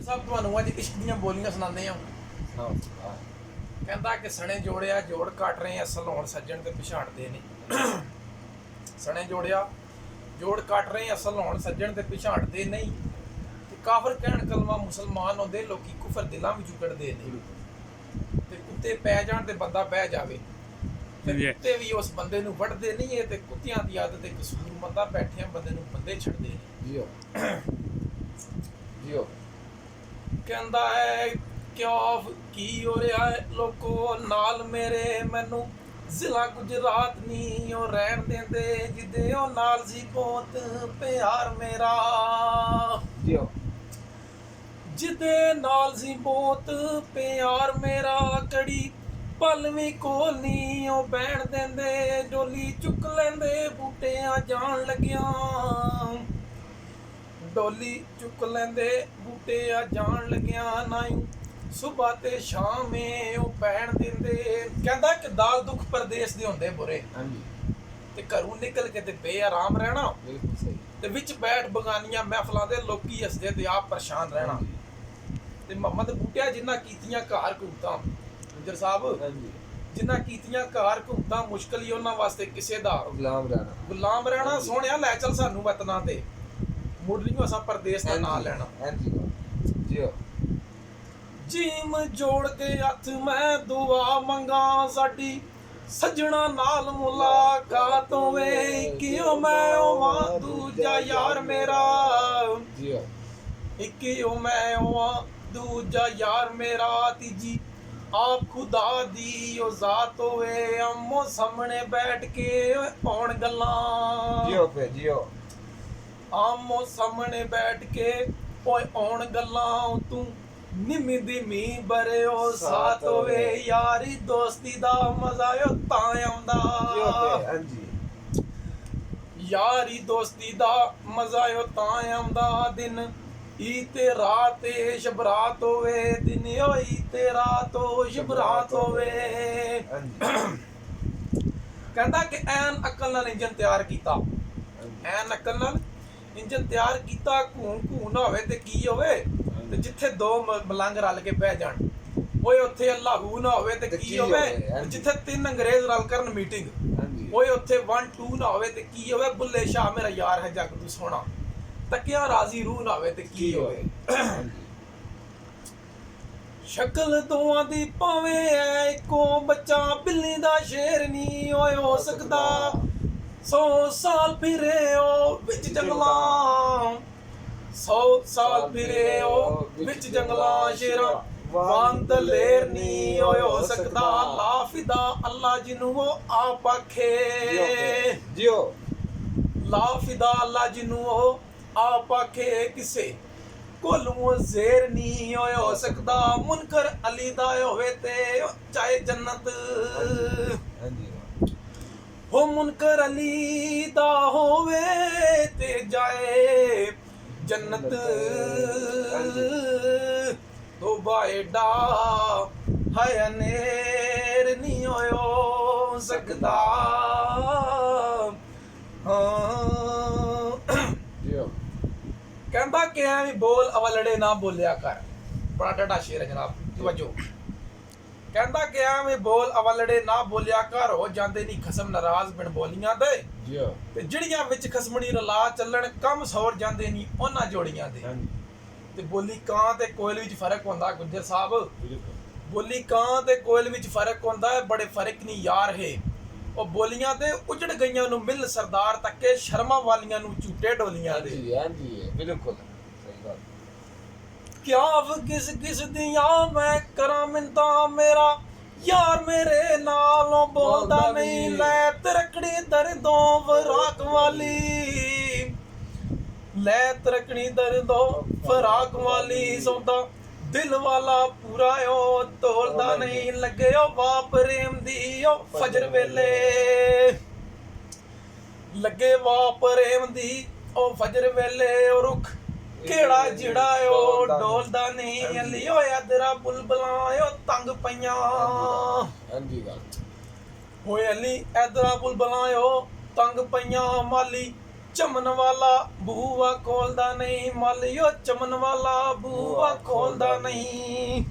ਸਭ ਤੁਹਾਨੂੰ ਅੱਜ ਇਸ਼ਕ ਦੀਆਂ ਬੋਲੀਆਂ ਸੁਣਾਉਂਦੇ ਹਾਂ। ਕਹਿੰਦਾ ਕਿ ਸਣੇ ਜੋੜਿਆ ਜੋੜ ਕੱਟ ਰਹੇ ਅਸਲ ਹੋਣ ਸੱਜਣ ਤੇ ਪਛਾਣਦੇ ਨਹੀਂ। ਸਣੇ ਜੋੜਿਆ ਜੋੜ ਕੱਟ ਰਹੇ ਅਸਲ ਹੋਣ ਸੱਜਣ ਤੇ ਪਛਾਣਦੇ ਨਹੀਂ। ਤੇ ਕਾਫਰ ਕਹਿਣ ਕਲਮਾ ਮੁਸਲਮਾਨ ਹੁੰਦੇ, ਲੋਕੀ ਕੁਫਰ ਦਿਲਾਂ ਵਿੱਚ ਕੱਢਦੇ ਨਹੀਂ। ਤੇ ਕੁੱਤੇ ਪੈ ਜਾਣ ਤੇ ਬੰਦਾ ਬਹਿ ਜਾਵੇ, ਤੇ ਕੁੱਤੇ ਵੀ ਉਸ ਬੰਦੇ ਨੂੰ ਵੱਢਦੇ ਨਹੀਂ। ਇਹ ਤੇ ਕੁੱਤਿਆਂ ਦੀ ਆਦਤ ਤੇ ਕਸੂਰ, ਬੰਦਾ ਬੈਠਿਆਂ ਬੰਦੇ ਨੂੰ ਬੰਦੇ ਛੱਡਦੇ ਨੇ। ਕਹਿੰਦਾ ਹੈ ਕਿਉਂ ਕੀ ਹੋ ਰਿਹਾ ਹੈ ਲੋਕੋ ਨਾਲ ਮੇਰੇ, ਮੈਨੂੰ ਜ਼ਿਲ੍ਹਾ ਗੁਜਰਾਤ ਨਹੀਂ ਉਹ ਰਹਿਣ ਦਿੰਦੇ, ਜਿੱਦੇ ਉਹ ਨਾਲ ਸੀ ਬਹੁਤ ਪਿਆਰ ਮੇਰਾ। ਜਿੱਦੇ ਨਾਲ ਸੀ ਬਹੁਤ ਪਿਆਰ ਮੇਰਾ, ਕੜੀ ਪਲ ਵੀ ਕੋਲ ਨਹੀਂ ਉਹ ਬਹਿਣ ਦਿੰਦੇ, ਡੋਲੀ ਚੁੱਕ ਲੈਂਦੇ ਬੂਟਿਆਂ ਜਾਣ ਲੱਗਿਆ। ਡੋਲੀ ਚੁੱਕ ਲੈਂਦੇ ਬੂਟੇ ਆ ਜਾਣ ਲੱਗਿਆ, ਨਾਈ ਸੁਬਾ ਤੇ ਸ਼ਾਮੇ ਉਹ ਪੈਣ ਦਿੰਦੇ। ਕਹਿੰਦਾ ਕਿ ਦਾਲ ਦੁੱਖ ਪਰਦੇਸ ਦੇ ਹੁੰਦੇ ਬੁਰੇ, ਤੇ ਘਰੋਂ ਨਿਕਲ ਕੇ ਤੇ ਬੇਆਰਾਮ ਰਹਿਣਾ, ਤੇ ਵਿੱਚ ਬੈਠ ਬਗਾਨੀਆਂ ਮਹਿਫਲਾਂ ਦੇ ਲੋਕੀ ਹੱਸਦੇ ਤੇ ਆਪ ਪਰੇਸ਼ਾਨ ਰਹਿਣਾ। ਤੇ ਮੁਹੰਮਦ ਬੂਟਿਆ ਜਿਨ੍ਹਾਂ ਕੀਤੀਆਂ ਘਰ ਘੁੰਮਤਾਂ, ਗੁੱਜਰ ਸਾਹਿਬ ਜਿਨ੍ਹਾਂ ਕੀਤੀਆਂ ਘਰ ਘੁੰਮਤਾਂ, ਮੁਸ਼ਕਲ ਹੀ ਉਹਨਾਂ ਵਾਸਤੇ ਕਿਸੇ ਦਾ ਗੁਲਾਮ ਰਹਿਣਾ। ਸੋਹਣਿਆ ਲੈ ਚੱਲ ਸਾਨੂੰ ਵਤਨਾਂ ਤੇ, ਮੁੜ ਨਹੀਂ ਅਸਾਂ ਪਰਦੇਸ ਦਾ ਨਾਂ ਲੈਣਾ। ਜੀਮ ਜੋੜ ਕੇ ਹੱਥ ਮੈਂ ਦੁਆ ਮੰਗਾ, ਸਾਡੀ ਸੱਜਣਾ ਨਾਲ ਮੁਲਾਕਾਤ ਹੋਵੇ। ਕਿਉਂ ਮੈਂ ਹੋਵਾਂ ਦੂਜਾ ਯਾਰ ਮੇਰਾ, ਕਿਉਂ ਮੈਂ ਹੋਵਾਂ ਦੂਜਾ ਯਾਰ ਮੇਰਾ। ਤੀਜੀ ਆਪ ਖੁਦਾ ਦੀ ਉਹ ਜ਼ਾਤ ਹੋਵੇ, ਆਮੋ ਸਾਹਮਣੇ ਬੈਠ ਕੇ ਪਾਉਣ ਗੱਲਾਂ। ਆਮੋ ਸਾਹਮਣੇ ਬੈਠ ਕੇ ਓਏ ਆਉਣ ਗੱਲਾਂ, ਤੂੰ ਨਿੰਮੀ ਦੀ ਮੀਂਹ ਬਰਿਓ ਸਾਥ ਹੋਵੇ। ਯਾਰੀ ਦੋਸਤੀ ਦਾ ਮਜ਼ਾ ਓ ਤਾਂ ਆਉਂਦਾ, ਯਾਰੀ ਦੋਸਤੀ ਦਾ ਮਜ਼ਾ ਓ ਤਾਂ ਆਉਂਦਾ। ਦਿਨ ਈ ਤੇ ਰਾਤ ਸ਼ਬਰਾਤ ਹੋਵੇ, ਦਿਨ ਈ ਤੇ ਰਾਤ ਸ਼ਬਰਾਤ ਹੋਵੇ। ਕਹਿੰਦਾ ਕਿ ਐਨ ਅਕਲ ਨਾਲ ਇੰਜਨ ਤਿਆਰ ਕੀਤਾ, ਐਨ ਅਕਲ ਨਾਲ ਇੰਜਨ ਤਿਆਰ ਕੀਤਾ। ਘੂੰ ਘੂੰ ਨਾ ਹੋਵੇ ਤੇ ਕੀ ਹੋਵੇ, ਤੇ ਜਿੱਥੇ ਦੋ ਮਲੰਗ ਰਲ ਕੇ ਬਹਿ ਜਾਣ, ਓਏ ਉੱਥੇ ਅੱਲਾਹੂ ਨਾ ਹੋਵੇ ਤੇ ਕੀ ਹੋਵੇ। ਜਿੱਥੇ ਤਿੰਨ ਅੰਗਰੇਜ਼ ਰਲ ਕਰਨ ਮੀਟਿੰਗ, ਓਏ ਉੱਥੇ 1 2 ਨਾ ਹੋਵੇ ਤੇ ਕੀ ਹੋਵੇ। ਬੁੱਲੇ ਸ਼ਾਹ ਮੇਰਾ ਯਾਰ ਹੈ ਜੱਗ ਤੂੰ ਸੋਹਣਾ, ਤੱਕਿਆ ਰਾਜ਼ੀ ਰੂਹ ਨਾ ਹੋਵੇ ਤੇ ਕੀ ਹੋਵੇ। ਸ਼ਕਲ ਦੋਵਾਂ ਦੀ ਭਾਵੇਂ ਐ ਇੱਕੋ ਬੱਚਾ, ਬਿੱਲੀ ਦਾ ਸ਼ੇਰ ਨਹੀਂ ਓਏ ਹੋ ਸਕਦਾ। 100 ਸਾਲ ਫਿਰੇ ਉਹ ਵਿੱਚ ਜੰਗਲਾਂ, 100 ਸਾਲ ਫਿਰੇ ਉਹ ਵਿੱਚ ਜੰਗਲਾਂ, ਸ਼ੇਰਾਂ ਵਾਂਗ ਦਲੇਰ ਨਹੀਂ ਓਏ ਹੋ ਸਕਦਾ। ਲਾਫਿਦਾ ਅੱਲਾ ਜਿਹਨੂੰ ਉਹ ਆਪ ਆਖੇ, ਲਾਫਿਦਾ ਅੱਲਾ ਜਿਹਨੂੰ ਉਹ ਆਪ ਆਖੇ। ਕਿਸੇ ਕੋਲੋਂ ਜ਼ੇਰ ਨਹੀਂ ਓਏ ਹੋ ਸਕਦਾ। ਮੁਨਕਰ ਅਲੀ ਦਾ ਹੋਵੇ ਤੇ ਚਾਹੇ ਜੰਨਤ, ਹੋ ਮੁਨਕਰ ਅਲੀ ਦਾ ਹੋਵੇ ਤੇ ਜਾਏ ਜੰਨਤ। ਤੋਬਾ ਏਡਾ ਹੈ ਅਨੇਰ ਨਹੀਂ ਹੋਇਓ ਸਕਦਾ। ਕਹਿੰਦਾ ਕਿ ਐਵੇਂ ਬੋਲ ਅਵਲੜੇ ਨਾ ਬੋਲਿਆ ਕਰ, ਬੜਾ ਡਾਢਾ ਸ਼ੇਰ ਹੈ ਜਨਾਬ, ਤਵੱਜੋ। ਕਹਿੰਦਾ ਕਿ ਐਵੇਂ ਬੋਲ ਅਵਲੜੇ ਨਾ ਬੋਲਿਆ ਕਰ, ਹੋ ਜਾਂਦੇ ਨਹੀਂ ਖਸਮ ਨਾਰਾਜ਼ ਬਿਨ ਬੋਲੀਆਂ ਦੇ। ਤੇ ਜਿਹੜੀਆਂ ਵਿੱਚ ਖਸਮਣੀ ਰਲਾ ਚੱਲਣ, ਕੰਮ ਸੌਰ ਜਾਂਦੇ ਨਹੀਂ ਉਹਨਾਂ ਜੋੜੀਆਂ ਦੇ। ਤੇ ਬੋਲੀ ਕਾਂ ਤੇ ਕੋਇਲ ਵਿੱਚ ਫਰਕ ਹੁੰਦਾ ਗੁੱਜਰ ਸਾਹਿਬ, ਬੋਲੀ ਕਾਂ ਤੇ ਕੋਇਲ ਵਿੱਚ ਫਰਕ ਹੁੰਦਾ ਹੈ, ਬੜੇ ਫਰਕ ਨਹੀਂ ਯਾਰ ਹੈ। ਉਹ ਬੋਲੀਆਂ ਤੇ ਉਜੜ ਗਈਆਂ ਨੂੰ ਮਿਲ ਸਰਦਾਰ ਤੱਕੇ, ਸ਼ਰਮਾਂ ਵਾਲੀਆਂ ਨੂੰ ਝੂਟੇ ਡੋਲੀਆਂ ਦੇ। ਬਿਲਕੁਲ ਸਹੀ ਗੱਲ। ਕਿਆ ਕਿਸ ਕਿਸ ਦੀਆਂ ਮੈਂ ਕਰਾਂ ਮਿੰਤਾਂ, ਮੇਰਾ ਯਾਰ ਮੇਰੇ ਨਾਲੋਂ ਬੋਲਦਾ ਨਹੀਂ। ਲੈ ਤਰਕੜੀ ਦਰਦੋਂ ਫਰਾਕ ਵਾਲੀ, ਲੈ ਤਰਕੜੀ ਦਰਦੋਂ ਫਰਾਕ ਵਾਲੀ। ਸੌਦਾ ਦਿਲ ਵਾਲਾ ਪੂਰਾ ਉਹ ਤੋਲਦਾ ਨਹੀਂ, ਲੱਗੇ ਉਹ ਵਾ ਪ੍ਰੇਮ ਦੀ ਉਹ ਫਜਰ ਵੇਲੇ, ਲੱਗੇ ਵਾ ਪ੍ਰੇਮ ਦੀ ਉਹ ਫਜਰ ਵੇਲੇ। ਉਹ ਰੁੱਖ ਕਿਹੜਾ ਜਿਹੜਾ ਉਹ ਡੋਲਦਾ ਨਹੀਂ, ਅਲੀ ਹੋਇਆ ਤੇਰਾ ਬੁਲਬੁਲਾਂ ਉਹ ਤੰਗ ਪਈਆਂ। ਹੋਏ ਅਲੀ ਇਧਰਾ ਬੁਲਬੁਲਾਂ ਉਹ ਤੰਗ ਪਈਆਂ। ਮਾਲੀ ਚਮਨ ਵਾਲਾ ਬੂਆ ਖੋਲਦਾ ਨਹੀਂ, ਮਾਲਿਓ ਚਮਨ ਵਾਲਾ ਬੂਆ ਖੋਲਦਾ ਨਹੀਂ।